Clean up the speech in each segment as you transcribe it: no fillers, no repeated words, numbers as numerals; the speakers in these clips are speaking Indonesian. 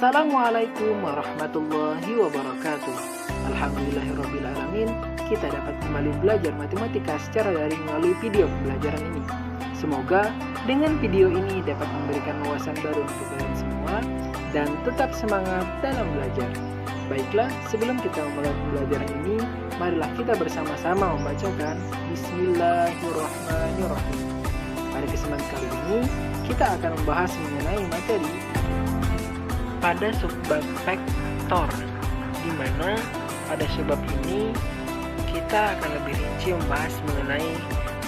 Assalamualaikum warahmatullahi wabarakatuh. Alhamdulillahirrabbilalamin, kita dapat kembali belajar matematika secara daring melalui video pembelajaran ini. Semoga dengan video ini dapat memberikan wawasan baru untuk kalian semua dan tetap semangat dalam belajar. Baiklah, sebelum kita memulai pembelajaran ini, marilah kita bersama-sama membacakan Bismillahirrahmanirrahim. Pada kesempatan kali ini, kita akan membahas mengenai materi pada subbab vektor, di mana pada subbab ini kita akan lebih rinci membahas mengenai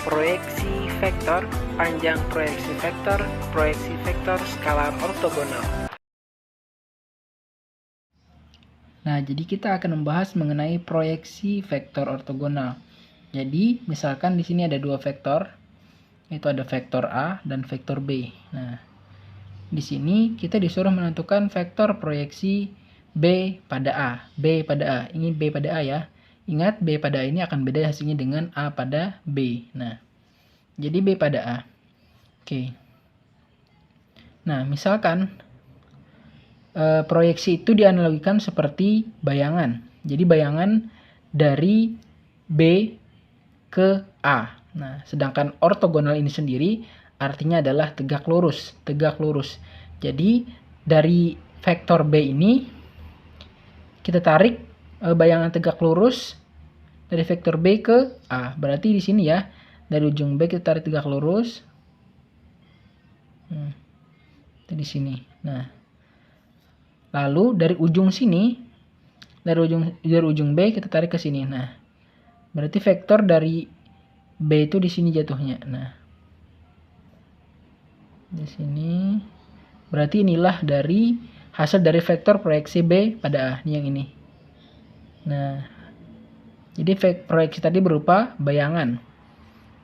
proyeksi vektor, panjang proyeksi vektor skalar ortogonal. Nah, jadi kita akan membahas mengenai proyeksi vektor ortogonal. Jadi, misalkan di sini ada dua vektor, yaitu ada vektor A dan vektor B. Nah, di sini kita disuruh menentukan vektor proyeksi B pada A. B pada A. Ini B pada A ya. Ingat, B pada A ini akan beda hasilnya dengan A pada B. Nah, jadi B pada A. Oke. Nah, misalkan proyeksi itu dianalogikan seperti bayangan. Jadi bayangan dari B ke A. Nah, sedangkan ortogonal ini sendiri artinya adalah tegak lurus. Jadi dari vektor B ini kita tarik bayangan tegak lurus dari vektor B ke A. Berarti di sini ya, dari ujung B kita tarik tegak lurus. Di sini. Nah, lalu dari ujung sini, dari ujung B kita tarik ke sini. Nah, berarti vektor dari B itu di sini jatuhnya. Nah, di sini berarti inilah dari hasil dari vektor proyeksi B pada A, ini yang ini. Nah, jadi proyeksi tadi berupa bayangan.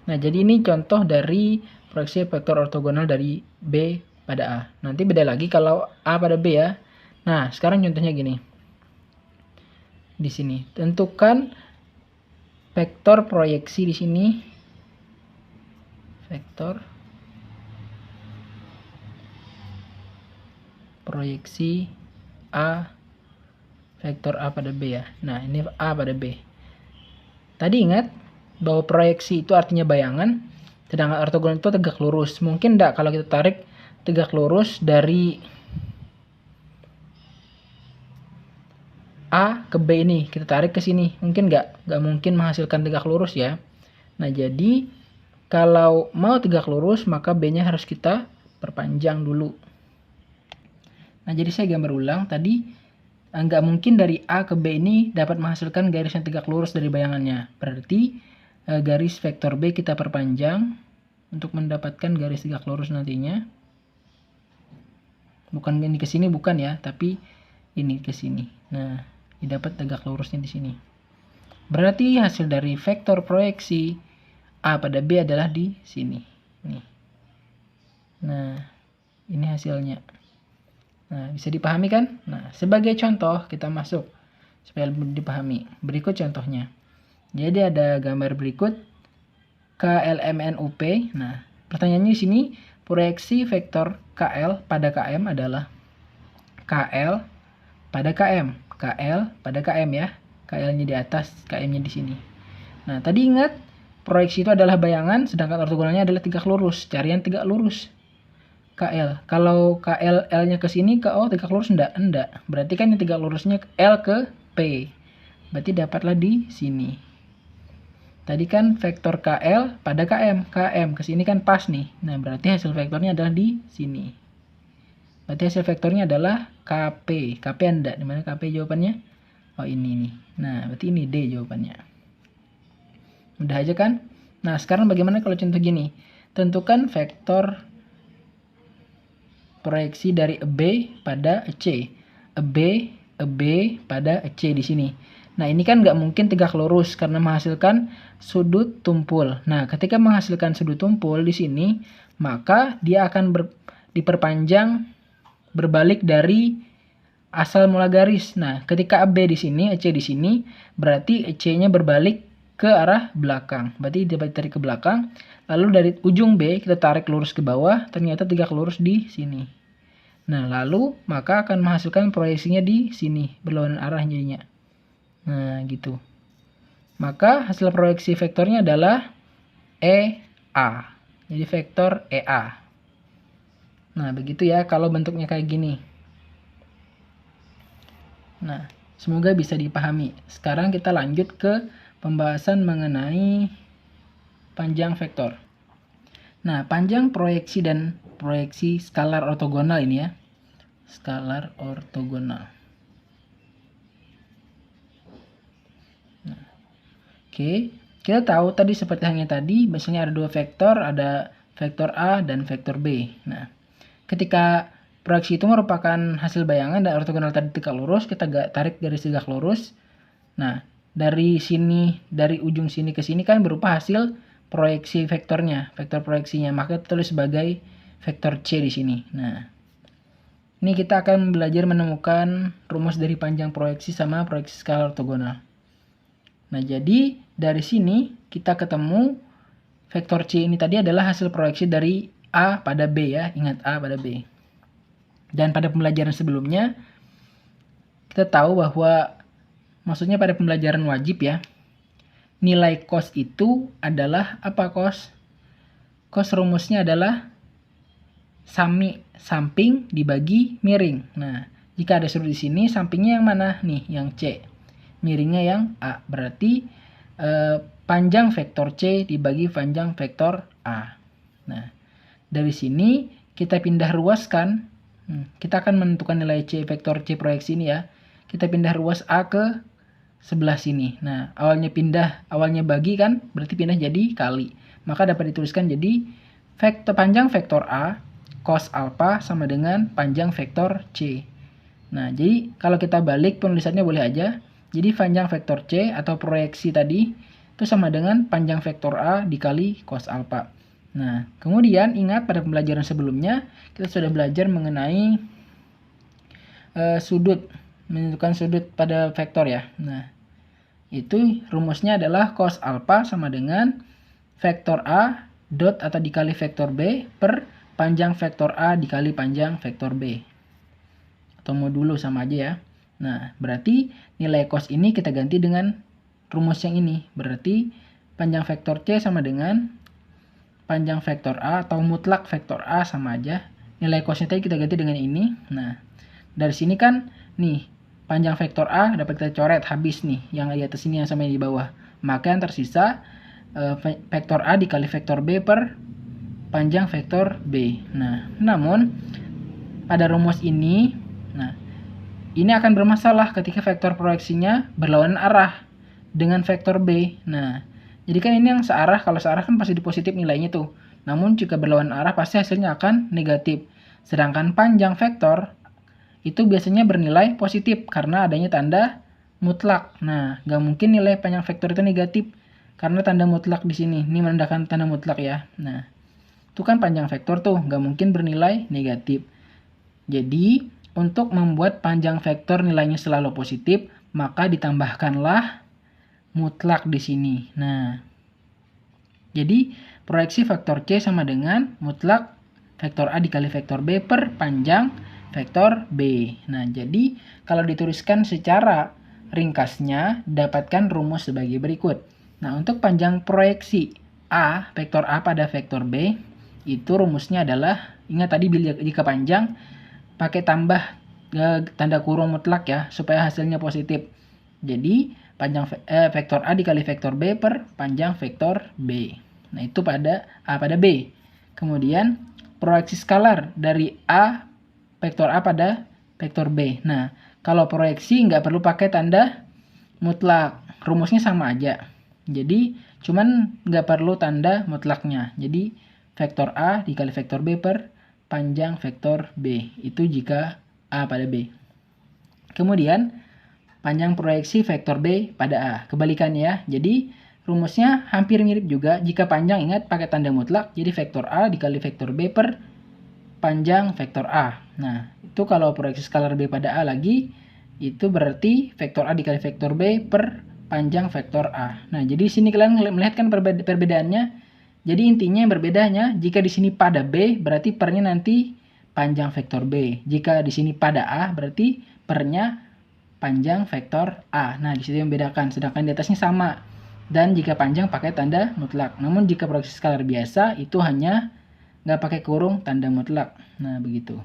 Nah, jadi ini contoh dari proyeksi vektor ortogonal dari B pada A. Nanti beda lagi kalau A pada B ya. Nah, sekarang contohnya gini. Di sini tentukan vektor proyeksi di sini. Vektor proyeksi A, vektor A pada B ya. Nah, ini A pada B. Tadi ingat bahwa proyeksi itu artinya bayangan, sedangkan ortogonal itu tegak lurus. Mungkin enggak kalau kita tarik tegak lurus dari A ke B ini, kita tarik ke sini. Mungkin enggak mungkin menghasilkan tegak lurus ya. Nah, jadi kalau mau tegak lurus, maka B-nya harus kita perpanjang dulu. Nah, jadi saya gambar ulang. Tadi nggak mungkin dari A ke B ini dapat menghasilkan garis yang tegak lurus dari bayangannya. Berarti garis vektor B kita perpanjang untuk mendapatkan garis tegak lurus nantinya. Bukan ini ke sini, bukan ya, tapi ini ke sini. Nah, didapat tegak lurusnya di sini. Berarti hasil dari vektor proyeksi A pada B adalah di sini. Nih. Nah, ini hasilnya. Nah, bisa dipahami kan? Nah, sebagai contoh kita masuk supaya lebih dipahami. Berikut contohnya. Jadi ada gambar berikut KLMNUP. Nah, pertanyaannya di sini proyeksi vektor KL pada KM adalah KL pada KM. KL pada KM ya. KL-nya di atas, KM-nya di sini. Nah, tadi ingat proyeksi itu adalah bayangan, sedangkan ortogonalnya adalah tegak lurus. Cari yang tegak lurus. KL. Kalau KL L-nya ke sini, ke O tegak lurus enggak? Enggak. Berarti kan yang tegak lurusnya L ke P. Berarti dapatlah di sini. Tadi kan vektor KL pada KM. KM ke sini kan pas nih. Nah, berarti hasil vektornya adalah di sini. Berarti hasil vektornya adalah KP. KP enggak? Di mana KP jawabannya? Oh, ini nih. Nah, berarti ini D jawabannya. Mudah aja kan? Nah, sekarang bagaimana kalau contoh gini? Tentukan vektor proyeksi dari B pada C. B pada C di sini. Nah, ini kan nggak mungkin tegak lurus karena menghasilkan sudut tumpul. Nah, ketika menghasilkan sudut tumpul di sini, maka dia akan diperpanjang berbalik dari asal mula garis. Nah, ketika AB di sini, AC di sini, berarti C-nya berbalik ke arah belakang. Berarti dia tarik ke belakang. Lalu dari ujung B kita tarik lurus ke bawah, ternyata tegak lurus di sini. Nah, lalu maka akan menghasilkan proyeksinya di sini, berlawanan arah jadinya. Nah, gitu. Maka hasil proyeksi vektornya adalah EA. Jadi vektor EA. Nah, begitu ya kalau bentuknya kayak gini. Nah, semoga bisa dipahami. Sekarang kita lanjut ke pembahasan mengenai panjang vektor. Nah, panjang proyeksi dan proyeksi skalar ortogonal ini ya. Skalar ortogonal. Nah, oke, kita tahu tadi seperti halnya tadi, biasanya ada dua vektor, ada vektor A dan vektor B. Nah, ketika proyeksi itu merupakan hasil bayangan dan ortogonal tadi tegak lurus, kita tarik garis tegak lurus. Nah, dari sini, dari ujung sini ke sini kan berupa hasil proyeksi vektornya, vektor proyeksinya, maka kita tulis sebagai vektor C di sini. Nah, ini kita akan belajar menemukan rumus dari panjang proyeksi sama proyeksi skala ortogonal. Nah, jadi dari sini kita ketemu vektor C ini tadi adalah hasil proyeksi dari A pada B ya, ingat A pada B. Dan pada pembelajaran sebelumnya, kita tahu bahwa, maksudnya pada pembelajaran wajib ya, nilai cos itu adalah apa cos? Cos rumusnya adalah samping dibagi miring. Nah, jika ada sudut di sini, sampingnya yang mana? Nih, yang C. Miringnya yang A. Berarti panjang vektor C dibagi panjang vektor A. Nah, dari sini kita pindah ruaskan. Kita akan menentukan nilai C vektor C proyeksi ini ya. Kita pindah ruas A ke sebelah sini. Nah, awalnya bagi kan, berarti pindah jadi kali. Maka dapat dituliskan jadi panjang vektor A cos alpha sama dengan panjang vektor C. Nah, jadi kalau kita balik penulisannya boleh aja. Jadi panjang vektor C atau proyeksi tadi itu sama dengan panjang vektor A dikali cos alpha. Nah, kemudian ingat pada pembelajaran sebelumnya kita sudah belajar mengenai sudut, menentukan sudut pada vektor ya. Nah, itu rumusnya adalah cos alpha sama dengan vektor A dot atau dikali vektor B per panjang vektor A dikali panjang vektor B. Atau modulo sama aja ya. Nah, berarti nilai cos ini kita ganti dengan rumus yang ini. Berarti panjang vektor C sama dengan panjang vektor A atau mutlak vektor A sama aja. Nilai cosnya tadi kita ganti dengan ini. Nah, dari sini kan nih panjang vektor A dapat kita coret habis nih. Yang di atas ini yang sama yang di bawah. Maka yang tersisa vektor A dikali vektor B per panjang vektor B. Nah, namun pada rumus ini, nah, ini akan bermasalah ketika vektor proyeksinya berlawanan arah dengan vektor B. Nah, jadi kan ini yang searah, kalau searah kan pasti di positif nilainya tuh. Namun jika berlawanan arah pasti hasilnya akan negatif. Sedangkan panjang vektor itu biasanya bernilai positif karena adanya tanda mutlak. Nah, nggak mungkin nilai panjang vektor itu negatif karena tanda mutlak di sini. Ini menandakan tanda mutlak ya. Nah, itu kan panjang vektor tuh, nggak mungkin bernilai negatif. Jadi, untuk membuat panjang vektor nilainya selalu positif, maka ditambahkanlah mutlak di sini. Nah, jadi proyeksi vektor C sama dengan mutlak vektor A dikali vektor B per panjang vektor B. Nah, jadi kalau dituliskan secara ringkasnya, dapatkan rumus sebagai berikut. Nah, untuk panjang proyeksi A, vektor A pada vektor B, itu rumusnya adalah, ingat tadi jika panjang, pakai tambah tanda kurung mutlak ya, supaya hasilnya positif. Jadi, panjang vektor A dikali vektor B per panjang vektor B. Nah, itu pada A pada B. Kemudian, proyeksi skalar dari A, vektor A pada vektor B. Nah, kalau proyeksi nggak perlu pakai tanda mutlak. Rumusnya sama aja. Jadi, cuman nggak perlu tanda mutlaknya. Jadi, vektor A dikali vektor B per panjang vektor B. Itu jika A pada B. Kemudian, panjang proyeksi vektor B pada A. Kebalikannya ya. Jadi, rumusnya hampir mirip juga. Jika panjang, ingat pakai tanda mutlak. Jadi, vektor A dikali vektor B per panjang vektor A. Nah, itu kalau proyeksi skalar B pada A lagi, itu berarti vektor A dikali vektor B per panjang vektor A. Nah, jadi sini kalian melihat kan perbedaannya. Jadi intinya yang berbedanya, jika di sini pada B, berarti pernya nanti panjang vektor B. Jika di sini pada A, berarti pernya panjang vektor A. Nah, di situ yang membedakan. Sedangkan di atasnya sama. Dan jika panjang pakai tanda mutlak. Namun jika proyeksi skalar biasa, itu hanya nggak pakai kurung tanda mutlak. Nah, begitu.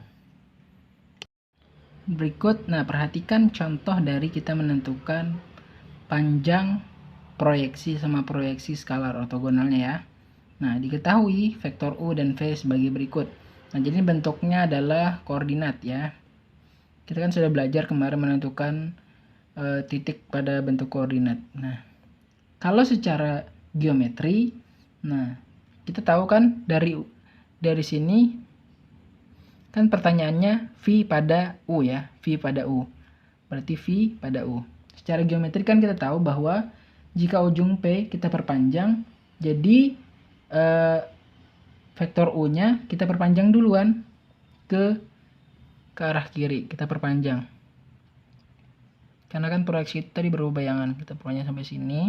Berikut, perhatikan contoh dari kita menentukan panjang proyeksi sama proyeksi skalar ortogonalnya ya. Nah, diketahui vektor U dan V sebagai berikut. Nah, jadi bentuknya adalah koordinat ya. Kita kan sudah belajar kemarin menentukan titik pada bentuk koordinat. Nah, kalau secara geometri, nah kita tahu kan dari sini kan pertanyaannya V pada U ya, V pada U. Berarti V pada U. Secara geometri kan kita tahu bahwa jika ujung P kita perpanjang, jadi vektor U-nya kita perpanjang duluan ke arah kiri, kita perpanjang. Karena kan proyeksi tadi berubah bayangan, kita perpanjang sampai sini.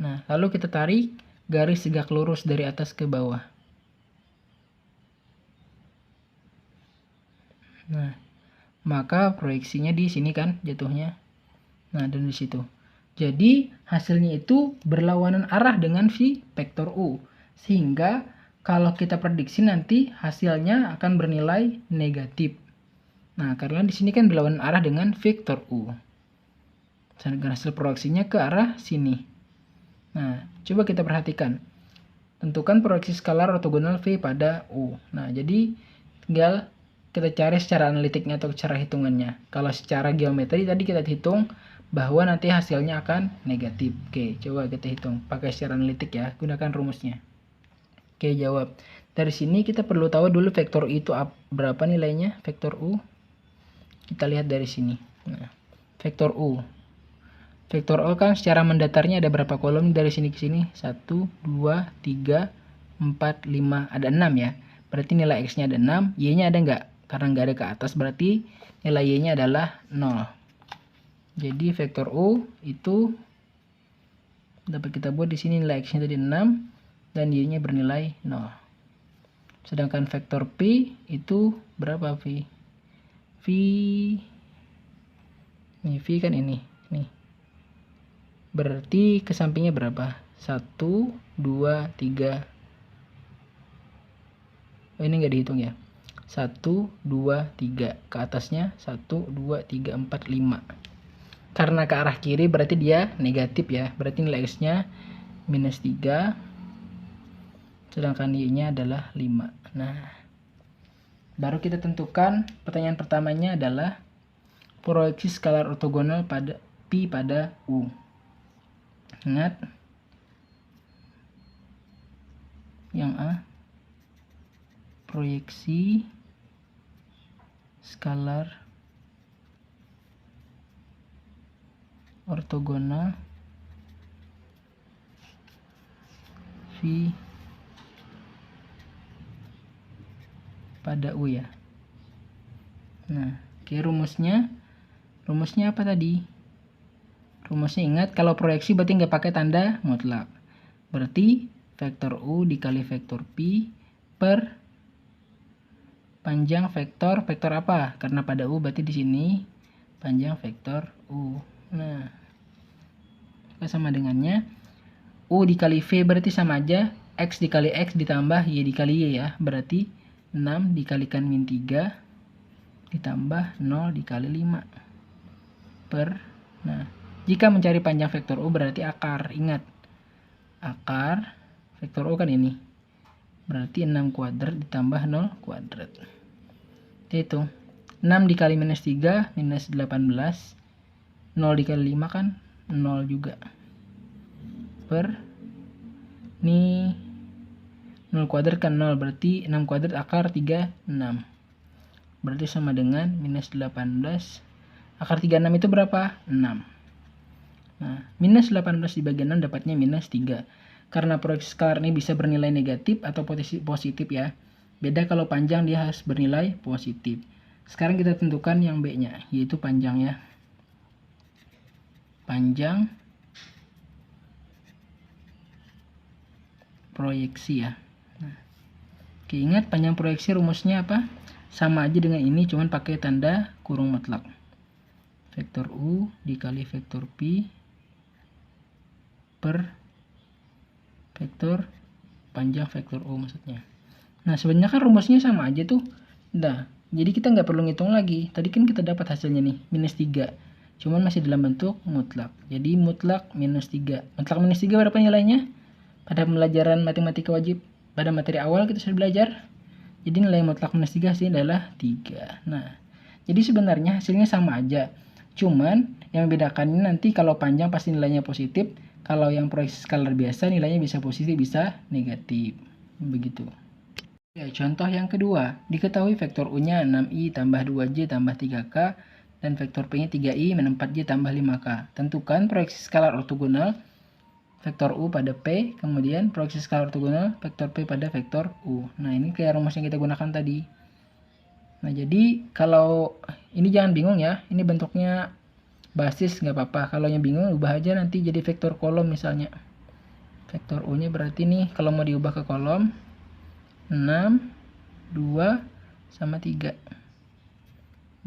Nah, lalu kita tarik garis tegak lurus dari atas ke bawah. Nah, maka proyeksinya di sini kan jatuhnya. Nah, dan di situ. Jadi, hasilnya itu berlawanan arah dengan si vektor U. Sehingga kalau kita prediksi nanti hasilnya akan bernilai negatif. Nah, karena di sini kan berlawanan arah dengan vektor U. Sedangkan hasil proyeksinya ke arah sini. Nah, coba kita perhatikan. Tentukan proyeksi skalar ortogonal V pada U. Nah, jadi tinggal kita cari secara analitiknya atau secara hitungannya. Kalau secara geometri tadi kita hitung bahwa nanti hasilnya akan negatif. Oke, coba kita hitung pakai secara analitik ya, gunakan rumusnya. Oke, jawab. Dari sini kita perlu tahu dulu vektor U itu berapa nilainya, vektor U. Kita lihat dari sini. Nah, vektor U. Vektor U kan secara mendatarnya ada berapa kolom dari sini ke sini? 1, 2, 3, 4, 5, ada 6 ya. Berarti nilai X-nya ada 6, Y-nya ada nggak? Karena nggak ada ke atas, berarti nilai Y-nya adalah 0. Jadi vektor U itu dapat kita buat di sini nilai X-nya tadi 6 dan Y-nya bernilai 0. Sedangkan vektor P itu berapa V? Nih V kan ini. Nih. Berarti ke sampingnya berapa? 1, 2, 3. Oh, ini nggak dihitung ya. 1, 2, 3. Ke atasnya 1, 2, 3, 4, 5. Karena ke arah kiri berarti dia negatif ya. Berarti nilai X-nya -3. Sedangkan Y-nya adalah 5. Nah, baru kita tentukan pertanyaan pertamanya adalah proyeksi skalar ortogonal pada Pi pada U. Ingat, yang A, proyeksi skalar ortogonal V pada U ya. Nah, oke, rumusnya apa tadi? Rumusnya ingat, kalau proyeksi berarti nggak pakai tanda mutlak. Berarti vektor U dikali vektor Pi per panjang vektor apa? Karena pada U berarti di sini panjang vektor U. Nah, sama dengannya U dikali V berarti sama aja X dikali X ditambah Y dikali Y ya. Berarti 6 dikalikan -3 ditambah 0 dikali 5 per. Nah, jika mencari panjang vektor U berarti akar. Ingat, akar vektor U kan ini. Berarti 6 kuadrat ditambah 0 kuadrat. Itu 6 dikali -3 -18. 0 dikali 5 kan 0 juga. Per ini 0 kuadrat kan 0, berarti 6 kuadrat akar 36. Berarti sama dengan -18. Akar 36 itu berapa? 6. Nah, -18 dibagi 6 dapatnya -3. Karena proyeksi skalar ini bisa bernilai negatif atau positif ya. Beda kalau panjang dia harus bernilai positif. Sekarang kita tentukan yang B-nya, yaitu panjang ya. Panjang proyeksi ya. Nah, Oke, ingat panjang proyeksi rumusnya apa? Sama aja dengan ini, cuman pakai tanda kurung mutlak. Vektor U dikali vektor Pi per vektor panjang vektor U maksudnya. Nah, sebenarnya kan rumusnya sama aja tuh. Nah, jadi kita nggak perlu ngitung lagi. Tadi kan kita dapat hasilnya nih, minus 3. Cuman masih dalam bentuk mutlak. Jadi mutlak minus 3. Mutlak minus 3 berapa nilainya? Pada pembelajaran matematika wajib, pada materi awal kita sudah belajar. Jadi nilai mutlak minus 3 hasilnya adalah 3. Nah, jadi sebenarnya hasilnya sama aja. Cuman yang membedakannya nanti kalau panjang pasti nilainya positif. Kalau yang proyeksi skalar biasa nilainya bisa positif, bisa negatif. Begitu. Ya, contoh yang kedua, diketahui vektor U-nya 6i tambah 2j tambah 3k dan vektor P-nya 3i min 4j tambah 5k. Tentukan proyeksi skalar ortogonal vektor U pada P, kemudian proyeksi skalar ortogonal vektor P pada vektor U. Nah, ini kayak rumus yang kita gunakan tadi. Nah, jadi kalau ini jangan bingung ya, ini bentuknya basis nggak apa-apa. Kalau yang bingung ubah aja nanti jadi vektor kolom misalnya. Vektor U-nya berarti nih kalau mau diubah ke kolom 6, 2, sama 3.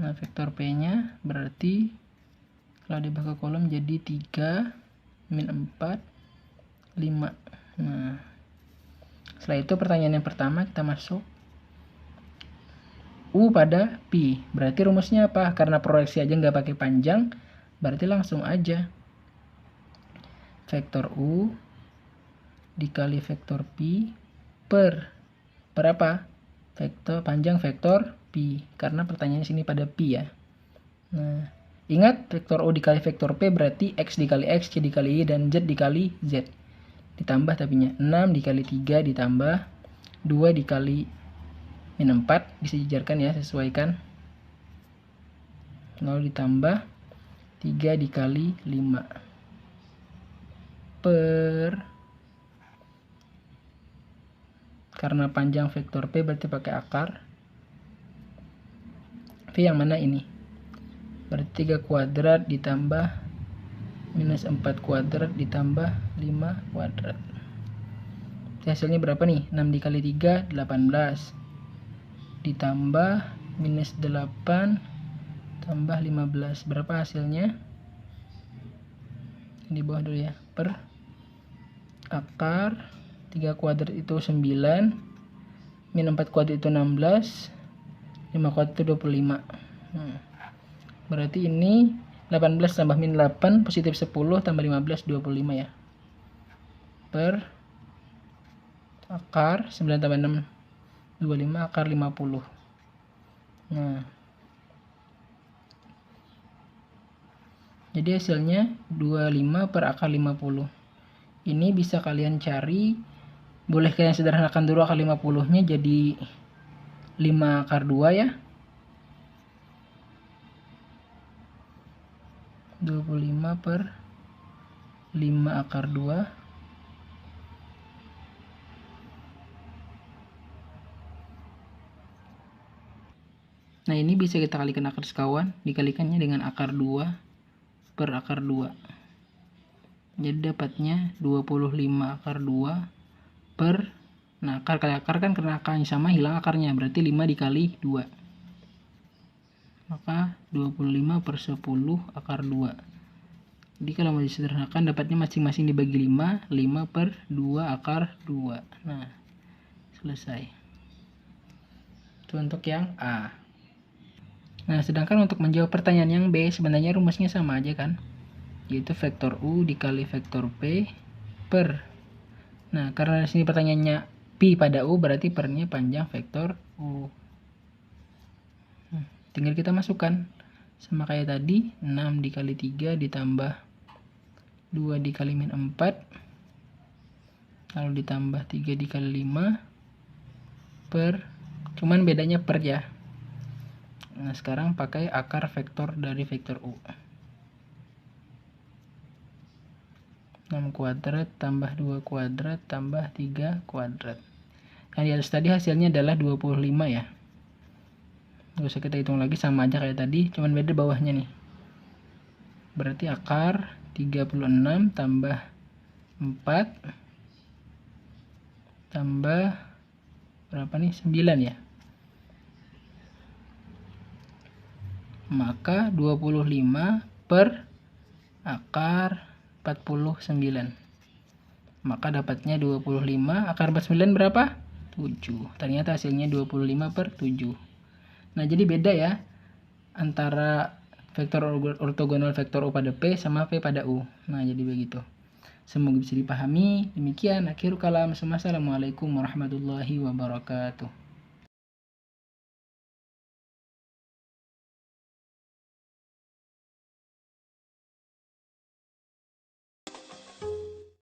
Nah, vektor P-nya berarti kalau diubah ke kolom jadi 3, min 4, 5. Nah, setelah itu pertanyaan yang pertama kita masuk. U pada Pi. Berarti rumusnya apa? Karena proyeksi aja nggak pakai panjang, berarti langsung aja. Vektor U dikali vektor Pi per apa? Vektor panjang vektor Pi. Karena pertanyaannya sini pada Pi ya. Nah, ingat vektor U dikali vektor P berarti X dikali X, Y dikali Y, dan Z dikali Z. Ditambah tapinya 6 dikali 3 ditambah 2 dikali min 4, disejajarkan ya, sesuaikan. Lalu ditambah 3 dikali 5 per, karena panjang vektor P berarti pakai akar. P yang mana ini? Berarti 3 kuadrat ditambah minus 4 kuadrat ditambah 5 kuadrat. Hasilnya berapa nih? 6 dikali 3, 18. Ditambah minus 8 tambah 15. Berapa hasilnya? Di bawah dulu ya. Per akar 3 kuadrat itu 9, min 4 kuadrat itu 16, 5 kuadrat itu 25. Berarti ini 18 tambah min 8 positif 10 tambah 15 25 ya. Per akar 9 tambah 6 25, akar 50. Nah, jadi hasilnya 25 per akar 50. Ini bisa kalian cari, boleh kalian sederhanakan dulu akar 50-nya jadi 5 akar 2 ya. 25 per 5 akar 2. Nah, ini bisa kita kalikan akar sekawan, dikalikannya dengan akar 2 per akar 2. Jadi dapatnya 25 akar 2 per, nah akar kali akar kan karena akarnya sama hilang akarnya, berarti 5 dikali 2. Maka 25 per 10 akar 2. Jadi kalau mau disederhanakan dapatnya masing-masing dibagi 5, 5 per 2 akar 2. Nah, selesai. Itu untuk yang A. Nah, sedangkan untuk menjawab pertanyaan yang B, sebenarnya rumusnya sama aja kan, yaitu vektor U dikali vektor P per, nah karena di sini pertanyaannya Pi pada U, berarti pernya panjang vektor U. Tinggal kita masukkan sama kayak tadi, 6 dikali 3 ditambah 2 dikali min 4, lalu ditambah 3 dikali 5 per, cuman bedanya per ya. Nah, sekarang pakai akar vektor dari vektor U. 6 kuadrat tambah 2 kuadrat tambah 3 kuadrat. Nah, di atas tadi hasilnya adalah 25 ya. Gak usah kita hitung lagi, sama aja kayak tadi, cuman beda bawahnya nih. Berarti akar 36 tambah 4 tambah berapa nih? 9 ya. Maka 25 per akar 49. Maka dapatnya 25 akar 49 berapa? 7. Ternyata hasilnya 25 per 7. Nah, jadi beda ya antara vektor ortogonal vektor U pada P sama P pada U. Nah, jadi begitu. Semoga bisa dipahami. Demikian akhir kalam. Assalamualaikum warahmatullahi wabarakatuh.